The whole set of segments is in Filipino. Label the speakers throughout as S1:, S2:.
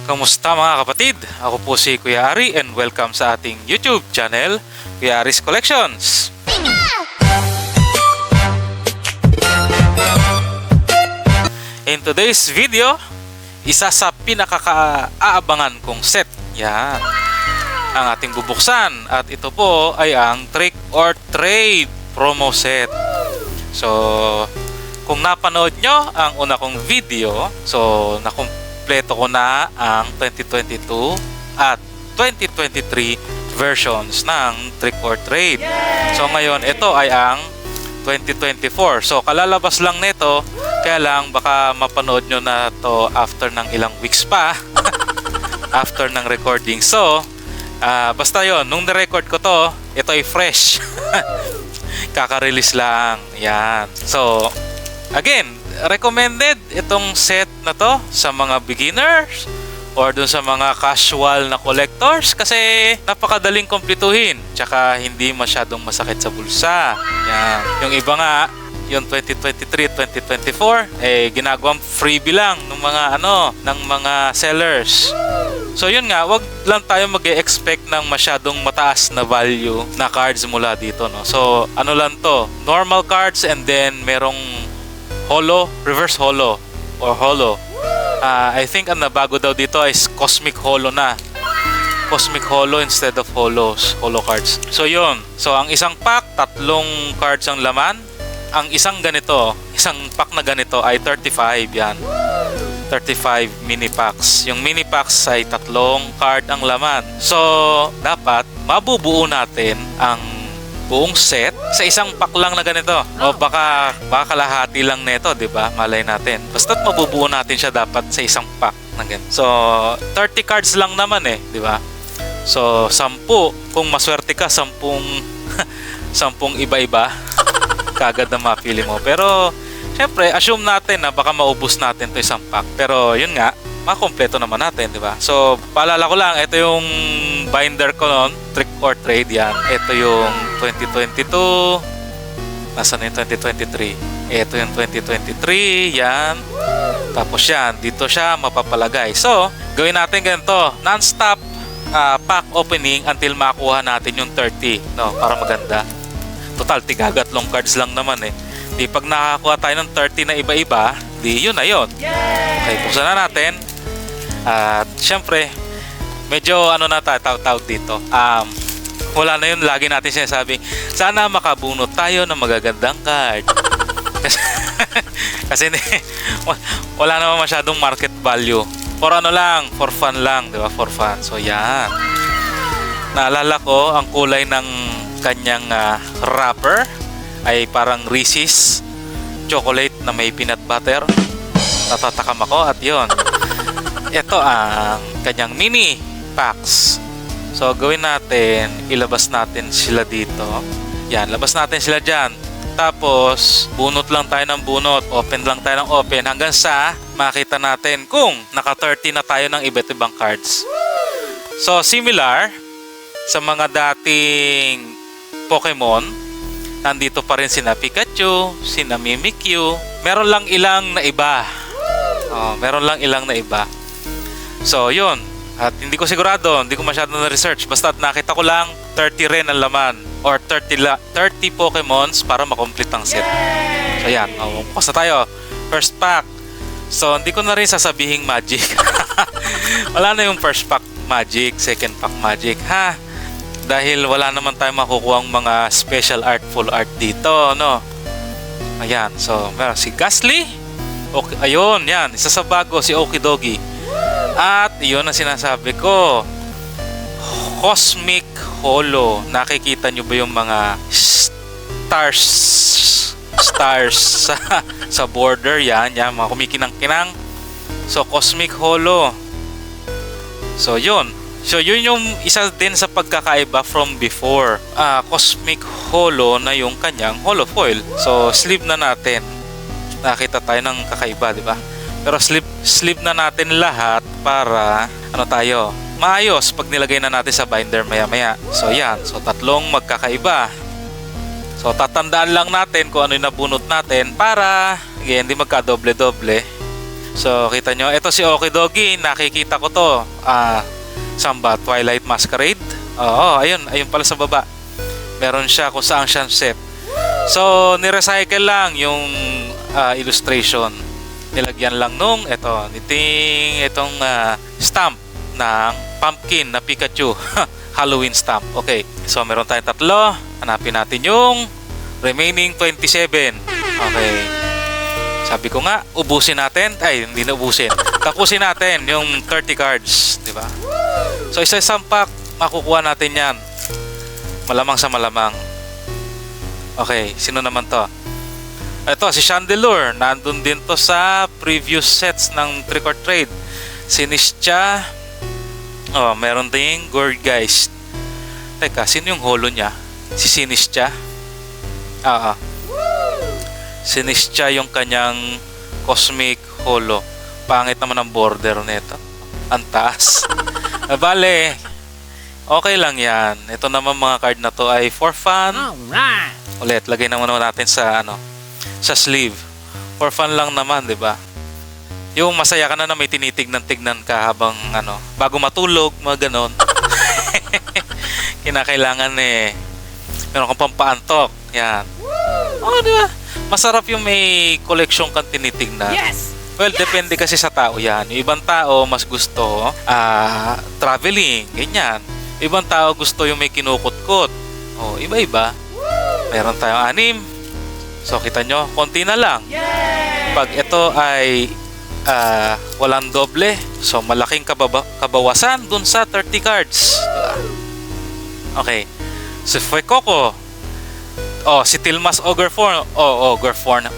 S1: Kamusta mga kapatid? Ako po si Kuya Ari and welcome sa ating YouTube channel, Kuya Ari's Collections. In today's video, isa sa pinakakaabangan kong set, yan, ang ating bubuksan. At ito po ay ang Trick or Trade promo set. So, kung napanood nyo ang una kong video, so kompleto ko na ang 2022 at 2023 versions ng Trick or Trade. So ngayon, ito ay ang 2024. So kalalabas lang nito, kaya lang baka mapanood nyo na to after ng ilang weeks pa after ng recording. So basta yon, nung na-record ko to, ito ay fresh. Kaka-release lang. Yan. So again, recommended itong set na to sa mga beginners or dun sa mga casual na collectors kasi napakadaling kumpletuhin tsaka hindi masyadong masakit sa bulsa. Yan. Yung iba nga, yung 2023, 2024 ginagawang freebie lang ng mga sellers. So yun nga, wag lang tayo mag-expect ng masyadong mataas na value na cards mula dito, no. So ano lang to, normal cards and then merong holo, reverse holo or holo. I think ang nabago daw dito is cosmic holo na. Cosmic holo instead of holo cards. So yun. So ang isang pack, 3 cards ang laman. Ang isang pack na ganito ay 35 yan. 35 mini packs. Yung mini packs ay 3 card ang laman. So dapat mabubuo natin ang buong set sa isang pack lang na ganito. O baka kalahati lang nito, 'di ba? Malay natin. Basta't mabubuo natin siya dapat sa isang pack na ganito. So 30 cards lang naman 'di ba? So 10, kung maswerte ka, 10 10 iba-iba kagad na mapili mo. Pero syempre, assume natin na baka maubos natin 'to isang pack. Pero yun nga, makompleto naman natin, 'di ba? So paalala ko lang, ito yung binder ko noon, Trick or Trade yan. Ito yung 2022. Nasaan yung 2023? Ito yung 2023, yan. Tapos yan, dito siya mapapalagay. So, gawin natin ganito, non-stop pack opening until makuha natin yung 30, no, para maganda. Total, tigagatlong cards lang naman Di pag nakakuha tayo ng 30 na iba-iba, di yun na yun. Okay, buksan na natin. At syempre, medyo tawag dito. Wala na yun, lagi natin sinasabi, sana makabunot tayo ng magagandang card. Kasi wala naman masyadong market value. For for fun lang, di ba? For fun. So yan. Naalala ko, ang kulay ng kanyang wrapper ay parang Reese's chocolate na may peanut butter. Natatakam ako at yun. Ito ang kanyang mini packs. So gawin natin, ilabas natin sila dito. Yan, labas natin sila dyan. Tapos bunot lang tayo ng bunot, open lang tayo ng open hanggang sa makita natin kung naka 30 na tayo ng iba't ibang cards. So similar sa mga dating Pokemon, nandito pa rin sina Pikachu, sina Mimikyu. Meron lang ilang na iba. So yun, at hindi ko sigurado, hindi ko masyado na-research. Basta nakita ko lang 30 rin ang laman or 30 Pokemons para makomplete ang set. So yan, basta tayo. First pack. So hindi ko na rin sasabihing magic. Wala na yung first pack magic, second pack magic, ha? Dahil wala naman tayong makukuhang mga special art, full art dito, no? Ayan, so meron si Gastly. Okay, ayun, yan, isa sa bago, si Okidogi. At iyon ang sinasabi ko, Cosmic Holo. Nakikita nyo ba yung mga stars sa border? Yan, mga kumikinang-kinang. So Cosmic Holo. So yun. So yun yung isa din sa pagkakaiba from before. Cosmic Holo na yung kanyang holo foil. So sleeve na natin. Nakita tayo ng kakaiba, di ba? Pero sleeve na natin lahat para tayo maayos pag nilagay na natin sa binder maya-maya. So yan, so 3 magkakaiba. So tatandaan lang natin kung ano yung nabunot natin para hindi magka-doble-doble. So, kita nyo, ito si Okidogi, nakikita ko to. Saan ba? Twilight Masquerade? Oo, ayun pala sa baba. Meron siya kung saan siya set. So, nirecycle lang yung illustration. Nilagyan lang nung, itong stamp ng pumpkin na Pikachu. Halloween stamp. Okay, so meron tayong 3. Hanapin natin yung remaining 27. Okay. Sabi ko nga, ubusin natin. Ay, hindi na ubusin. Tapusin natin yung 30 cards. Diba? So, isa-isang pack, makukuha natin yan. Malamang sa malamang. Okay, sino naman to? Ito, si Chandelure. Nandun din to sa previous sets ng Trick or Trade. Si Nisha. Oh, meron ding Gourgeist. Teka, sino yung holo niya? Si Sinisha? Sinisha yung kanyang cosmic holo. Pangit naman ang border nito. Ang taas. Bale, okay lang yan. Ito naman mga card na to ay for fun. Alright. Ulit, lagay naman natin sa sa sleeve. For fun lang naman, 'di ba? Yung masaya ka na may tinitignan-tignan ka habang bago matulog, mga ganon. Kinakailangan meron kang pampaantok. Yan. Oh, di ba? Masarap yung may collection kang tinitignan. Yes! Well, depende kasi sa tao yan. Yung ibang tao mas gusto traveling, ganyan. Ibang tao gusto yung may kinukot-kot. Oh, iba-iba. Meron tayong 6. So, kita nyo, konti na lang. Pag ito ay walang doble, so malaking kabawasan dun sa 30 cards. Diba? Okay. Si Fuecoco. Oh, si Tilmas Ogreporn. Oh, Ogreporn.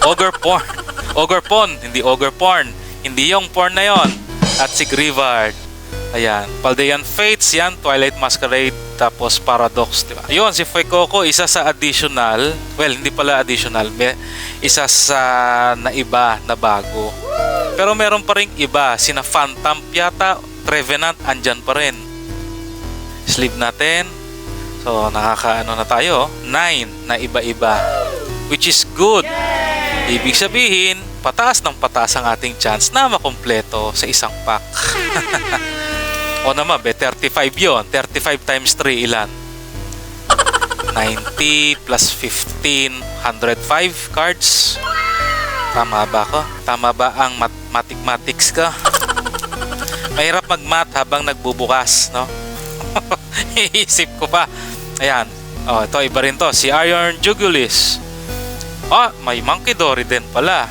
S1: Ogreporn, hindi Ogreporn. Hindi yung porn na yon. At si Grivard. Ayan. Paldean Fates, yan. Twilight Masquerade. Tapos Paradox, diba? Yun, si Fuecoco, isa sa additional. Well, hindi pala additional. Isa sa naiba na bago. Pero meron pa rin iba. Sina Phantom yata, Trevenant, andyan pa rin. Sleeve natin. So, nakakaano na tayo. 9 na iba-iba. Which is good. Ibig sabihin, pataas ng pataas ang ating chance na makumpleto sa isang pack. O naman, 35 yon. 35 times 3 ilan? 90 plus 15, 105 cards. Tama ba ko? Tama ba ang mathematics ka? Mahirap mag-math habang nagbubukas, no? Iisip ko pa. Ayan. Oh, ito iba rin to. Si Iron Jugulis. Oh, may Monkey Dory din pala.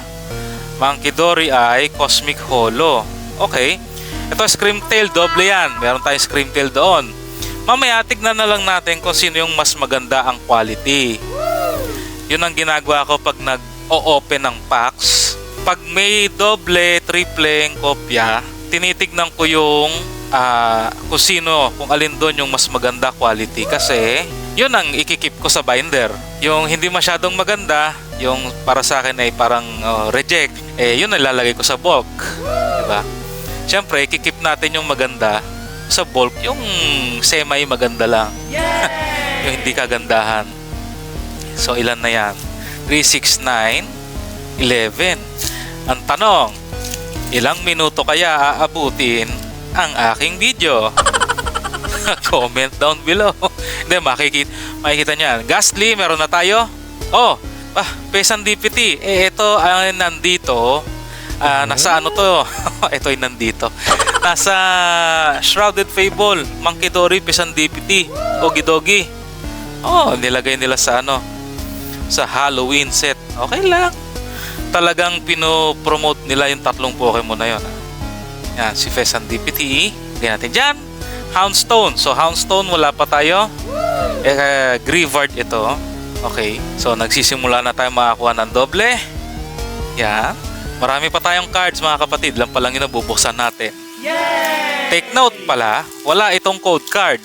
S1: Monkey Dory ay Cosmic Holo. Okay. Ito Screamtail, doble yan. Meron tayong Screamtail doon. Mamaya, tignan na lang natin kung sino yung mas maganda ang quality. Yun ang ginagawa ko pag nag-o-open ng packs. Pag may doble, triple kopya, tinitignan ko yung kung sino, kung alin doon yung mas maganda quality. Kasi, yun ang ikikip ko sa binder. Yung hindi masyadong maganda, yung para sa akin ay parang reject, yun ang lalagay ko sa bulk. Diba? Siyempre, ikikip natin yung maganda sa bulk, yung semi maganda lang. Yung hindi kagandahan. So, ilan na yan? 3, 6, 9, 11. Ang tanong, ilang minuto kaya aabutin ang aking video? Comment down below. Hindi, makikita niyan. Ghastly, meron na tayo. Oh, Pesan DPT. Ito ay nandito. Nasa ano to? Ito ay nandito. Nasa Shrouded Fable, Monkey Dory, Pesan DPT, Ogidogi. Oh, nilagay nila sa sa Halloween set. Okay lang. Talagang pino-promote nila yung 3 Pokemon na yun. Yan, si Pesan DPT. Lagyan natin dyan. Houndstone. So, Houndstone, wala pa tayo. Grivard ito. Okay. So, nagsisimula na tayo makakuha ng doble. Yan. Marami pa tayong cards, mga kapatid. Lang palang yung nabubuksan natin. Yay! Take note pala, wala itong code card.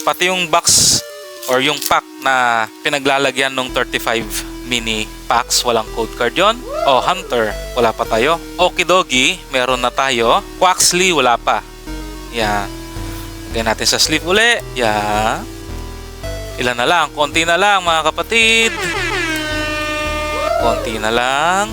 S1: Pati yung box or yung pack na pinaglalagyan ng 35 mini packs, walang code card yon. Hunter, wala pa tayo. Okidogi, meron na tayo. Quaxly, wala pa. Yan. Lagyan natin sa sleeve uli. Yan. Ilan na lang? Konti na lang, mga kapatid. Konti na lang.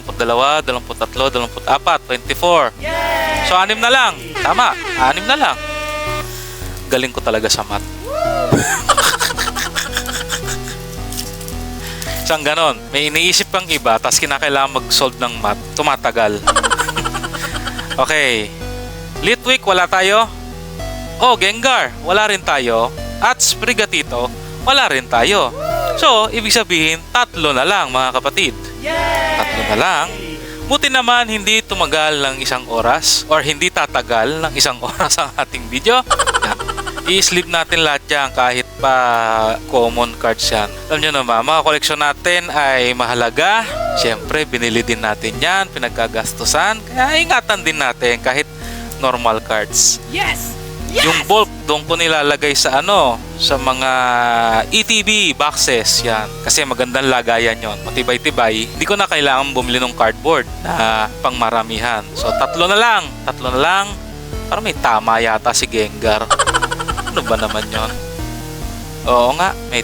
S1: 22, 23, 24, 24. So, 6 na lang. Tama, 6 na lang. Galing ko talaga sa math. Isang ganon. May iniisip kang iba, tapos kinakailangan mag-solve ng math. Tumatagal. Okay. Litwick, wala tayo. Oh, Gengar, wala rin tayo. At Sprigatito, wala rin tayo. So, ibig sabihin, 3 na lang mga kapatid. 3 na lang. Buti naman hindi tumagal ng 1 oras or hindi tatagal ng 1 oras ang ating video. I-sleep natin lahat yan kahit pa common cards yan. Alam nyo naman, mga koleksyon natin ay mahalaga. Siyempre, binili din natin yan, pinagkagastusan. Kaya ingatan din natin kahit normal cards.
S2: Yes!
S1: Yung bulk, doon ko nilalagay sa sa mga ETB boxes, yan. Kasi magandang lagayan yon, matibay-tibay. Hindi ko na kailangan bumili ng cardboard na pangmaramihan. So, 3 na lang. 3 na lang. Parang may tama yata si Gengar. Ano ba naman yon? Oo nga, may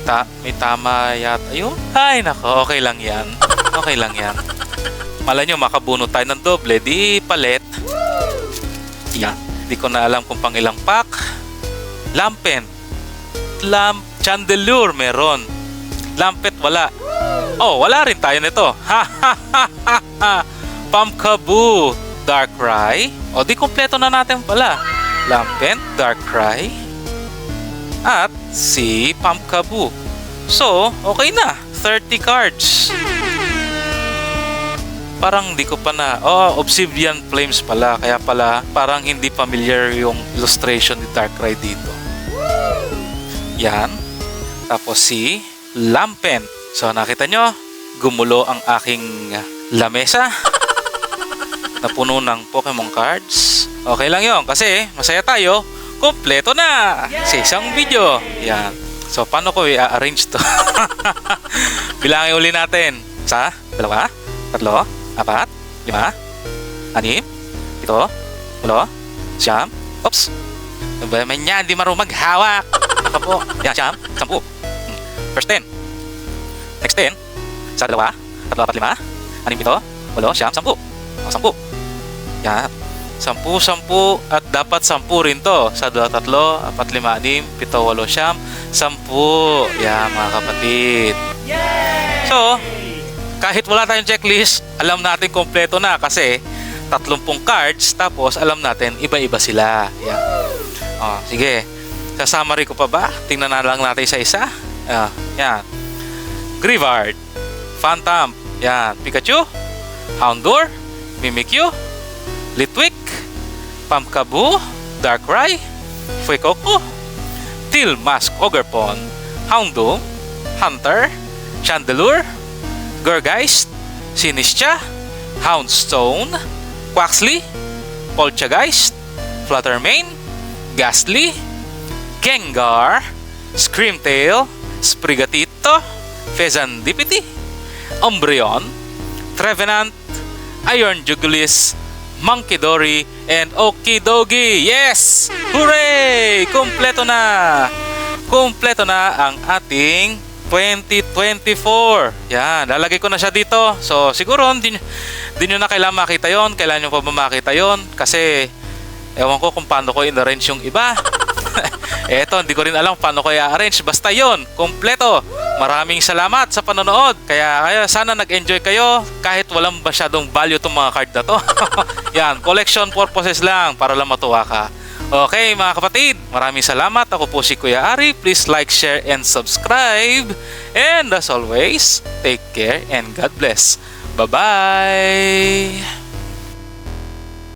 S1: tama yata. Ayun. Ay, nako, okay lang yan. Okay lang yan. Malay nyo, makabunot tayo ng doble. Di palit. Yan. Di ko na alam kung pang ilang pack. Lampen. lamp, chandelure meron. Lampet wala. Oh, wala rin tayo nito. Ha ha ha ha ha. Pumpkaboo, Darkrai. O di kompleto na natin pala. Lampent, Darkrai, at si Pumpkaboo. So, okay na. 30 cards. Parang di ko pa na... Oh, Obsidian Flames pala. Kaya pala parang hindi familiar yung illustration ni Darkrai dito. Yan. Tapos si Lampent. So, nakita nyo? Gumulo ang aking lamesa. Napuno ng Pokemon cards. Okay lang yon kasi masaya tayo. Kompleto na sa isang video. Yan. So, paano ko i-arrange to? Bilangin uli natin. Sa, 2, 3, 4, 5, 6, 7, 8, 9, 10. Oops. Ba man yan, di marunong maghawak. Ako po. Yan, 10. First 10. Next 10. Sa 2, 3, 4, 5, 6, 7, 8, 10. 10. Yan. 10, 10 at dapat 10 rin to. Sa 2, 3, 4, 5, 6, 7, 8, 10. Yan mga kapatid. So, kahit wala tayong checklist, alam natin kompleto na kasi 30 cards tapos alam natin iba-iba sila. Yan. Oh, sige. Sa summary ko pa ba? Tingnan na lang natin isa-isa. Yan. Grivard, Phantom, yan. Pikachu, Houndour, Mimikyu, Litwick, Pumpkaboo, Darkrai, Fuecoco, Tilmask Ogerpon, Houndoom, Hunter, Chandelure, Gourgeist, Sinistcha, Houndstone, Quaxly, Poltergeist, Fluttermane, Ghastly, Gengar, Screamtail, Sprigatito, Fezandipiti, Umbreon, Trevenant, Iron Jugulis, Monkidori, and Okidogi. Yes! Hooray! Kompleto na! Kompleto na ang ating 2024. Yan, lalagay ko na siya dito. So, siguro hindi nyo na kailangan makita yon. Kailangan nyo pa ba makita yon? Kasi, ewan ko kung paano ko in-arrange yung iba. Eto, hindi ko rin alam paano ko i-arrange. Basta yon, kompleto. Maraming salamat sa panonood. Kaya sana nag-enjoy kayo kahit walang masyadong value itong mga card na to. Yan, collection purposes lang para lang matuwa ka. Okay mga kapatid, maraming salamat. Ako po si Kuya Ari. Please like, share, and subscribe. And as always, take care and God bless. Bye-bye!